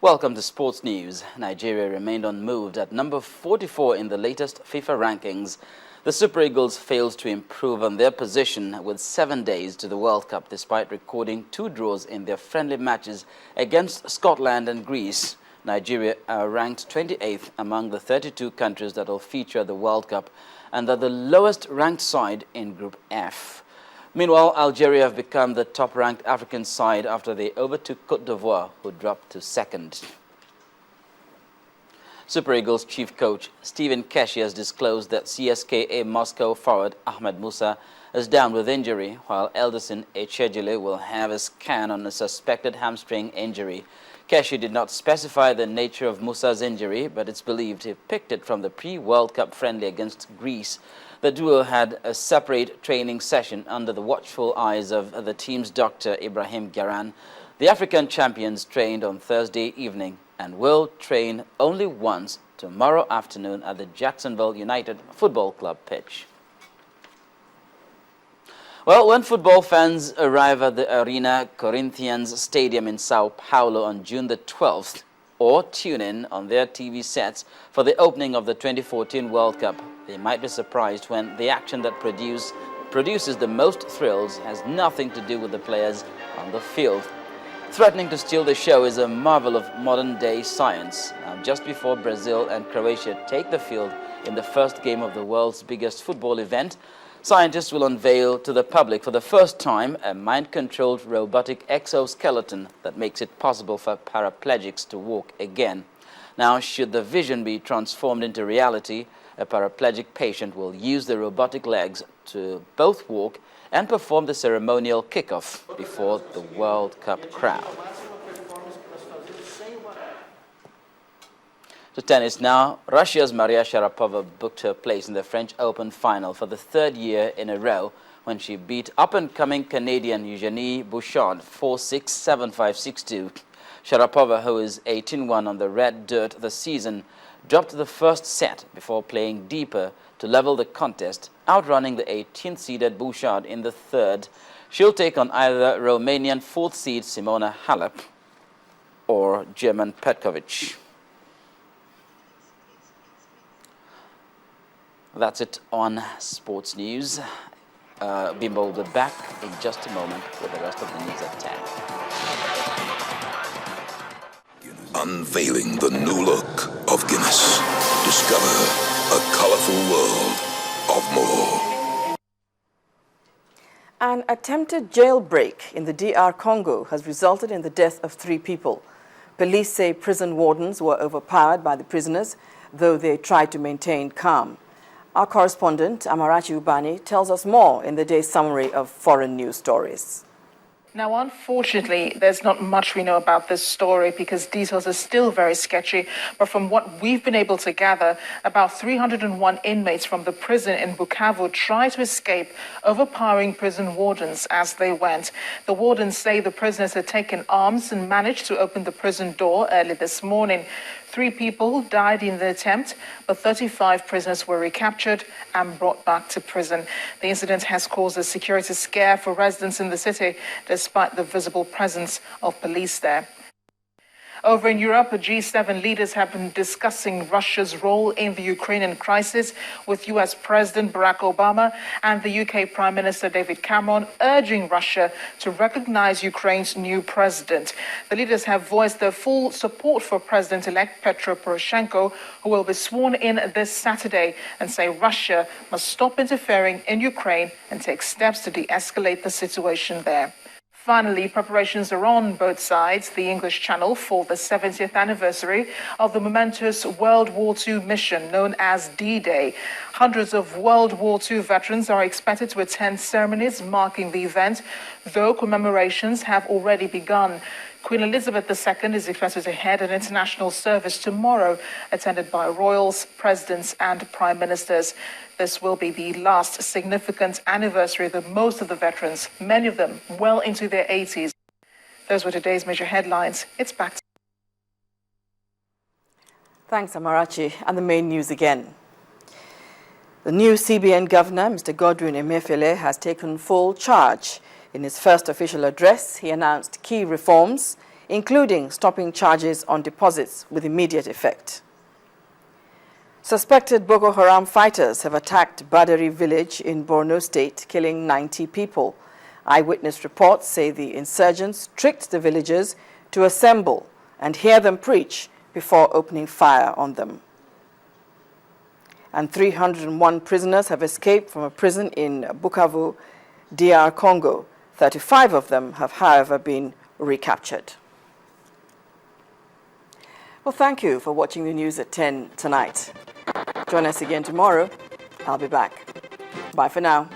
Welcome to Sports News. Nigeria remained unmoved at number 44 in the latest FIFA rankings. The Super Eagles failed to improve on their position with 7 days to the World Cup despite recording 2 draws in their friendly matches against Scotland and Greece. Nigeria are ranked 28th among the 32 countries that will feature at the World Cup and are the lowest ranked side in Group F. Meanwhile, Algeria have become the top-ranked African side after they overtook Côte d'Ivoire, who dropped to second. Super Eagles chief coach Stephen Keshi has disclosed that CSKA Moscow forward Ahmed Musa is down with injury, while Elderson Echejile will have a scan on a suspected hamstring injury. Keshi did not specify the nature of Musa's injury, but it's believed he picked it from the pre-World Cup friendly against Greece. The duo had a separate training session under the watchful eyes of the team's doctor Ibrahim Garan. The African champions trained on Thursday evening and will train only once tomorrow afternoon at the Jacksonville United Football Club pitch. Well, when football fans arrive at the Arena Corinthians Stadium in Sao Paulo on June the 12th, or tune in on their TV sets for the opening of the 2014 World Cup, they might be surprised when the action that produces the most thrills has nothing to do with the players on the field. Threatening to steal the show is a marvel of modern-day science. Now, just before Brazil and Croatia take the field in the first game of the world's biggest football event, scientists will unveil to the public for the first time a mind-controlled robotic exoskeleton that makes it possible for paraplegics to walk again. Now, should the vision be transformed into reality, a paraplegic patient will use the robotic legs to both walk and perform the ceremonial kickoff before the World Cup crowd. To tennis now, Russia's Maria Sharapova booked her place in the French Open final for the 3rd year in a row when she beat up-and-coming Canadian Eugenie Bouchard 4-6, 7-5, 6-2. Sharapova, who is 18-1 on the red dirt this season, dropped the first set before playing deeper to level the contest, outrunning the 18th-seeded Bouchard in the 3rd. She'll take on either Romanian 4th seed Simona Halep or German Petkovic. That's it on Sports News. Bimbo will be back in just a moment with the rest of the news at 10. Unveiling the new look of Guinness. Discover a colorful world of more. An attempted jailbreak in the DR Congo has resulted in the death of 3 people. Police say prison wardens were overpowered by the prisoners, though they tried to maintain calm. Our correspondent, Amarachi Ubani, tells us more in the day's summary of foreign news stories. Now, unfortunately, there's not much we know about this story because details are still very sketchy. But from what we've been able to gather, about 301 inmates from the prison in Bukavu tried to escape, overpowering prison wardens as they went. The wardens say the prisoners had taken arms and managed to open the prison door early this morning. 3 people died in the attempt, but 35 prisoners were recaptured and brought back to prison. The incident has caused a security scare for residents in the city, despite the visible presence of police there. Over in Europe, the G7 leaders have been discussing Russia's role in the Ukrainian crisis, with US President Barack Obama and the UK Prime Minister David Cameron urging Russia to recognize Ukraine's new president. The leaders have voiced their full support for President-elect Petro Poroshenko, who will be sworn in this Saturday, and say Russia must stop interfering in Ukraine and take steps to de-escalate the situation there. Finally, preparations are on both sides, the English Channel, for the 70th anniversary of the momentous World War II mission known as D-Day. Hundreds of World War II veterans are expected to attend ceremonies marking the event, though commemorations have already begun. Queen Elizabeth II is expected to head an international service tomorrow, attended by royals, presidents and prime ministers. This will be the last significant anniversary that most of the veterans, many of them well into their 80s. Those were today's major headlines. It's back to Thanks, Amarachi. And the main news again. The new CBN governor, Mr. Godwin Emefiele, has taken full charge. In his first official address, he announced key reforms, including stopping charges on deposits with immediate effect. Suspected Boko Haram fighters have attacked Badari village in Borno State, killing 90 people. Eyewitness reports say the insurgents tricked the villagers to assemble and hear them preach before opening fire on them. And 301 prisoners have escaped from a prison in Bukavu, DR Congo. 35 of them have, however, been recaptured. Well, thank you for watching the news at 10 tonight. Join us again tomorrow. I'll be back. Bye for now.